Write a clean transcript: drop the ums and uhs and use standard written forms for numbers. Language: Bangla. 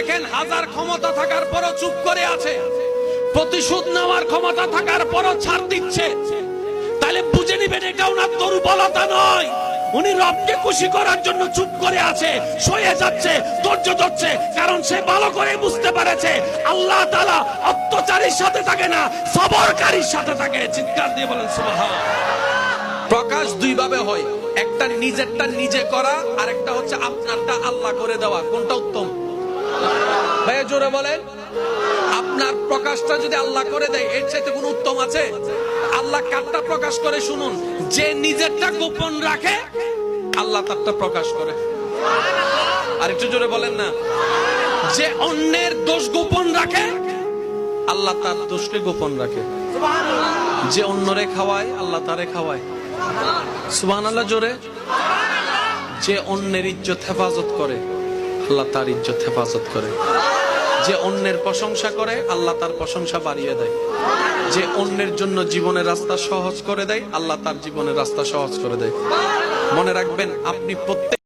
দেখেন হাজার ক্ষমতা থাকার পরও চুপ করে আছে, প্রতিশোধ নেওয়ার ক্ষমতা থাকার পরও ছাড় দিচ্ছে, তাহলে বুঝে নিবেন এটা ওনার দুর্বলতা নয়, উনি রবকে খুশি করার জন্য চুপ করে আছে, সয়ে যাচ্ছে, ধৈর্য ধরছে, কারণ সে ভালো করে বুঝতে পেরেছে আল্লাহ তাআলা অত্যাচারীর সাথে থাকে না, সবরকারীর সাথে থাকে। চিৎকার দিয়ে বলেন সুবহানাল্লাহ। প্রকাশ দুই ভাবে হয়, একটা নিজেরটা নিজে করা, আর একটা হচ্ছে আপনারটা আল্লাহ করে দেওয়া। কোনটা উত্তম ভাইয়া জোরে বলেন? আপনার প্রকাশটা যদি আল্লাহ করে দেয় এর চাইতে কোনো উত্তম আছে? আল্লাহ কারটা প্রকাশ করে শুনুন, যে নিজেরটা গোপন রাখে আল্লাহ তারটা প্রকাশ করে। আর একটু জোরে বলেন না। যে অন্যের দোষ গোপন রাখে আল্লাহ তার দোষকে গোপন রাখে। যে অন্যরে খাওয়ায় আল্লাহ তারে খাওয়ায়। সুবহানাল্লাহ জোরে। যে অন্যের ইজ্জত হেফাজত করে আল্লাহ তার ইজ্জত হেফাজত করে। যে অন্যের প্রশংসা করে আল্লাহ তার প্রশংসা বাড়িয়ে দেয়। যে অন্যের জন্য জীবনের রাস্তা সহজ করে দেয় আল্লাহ তার জীবনের রাস্তা সহজ করে দেয়। মনে রাখবেন, আপনি প্রত্যেক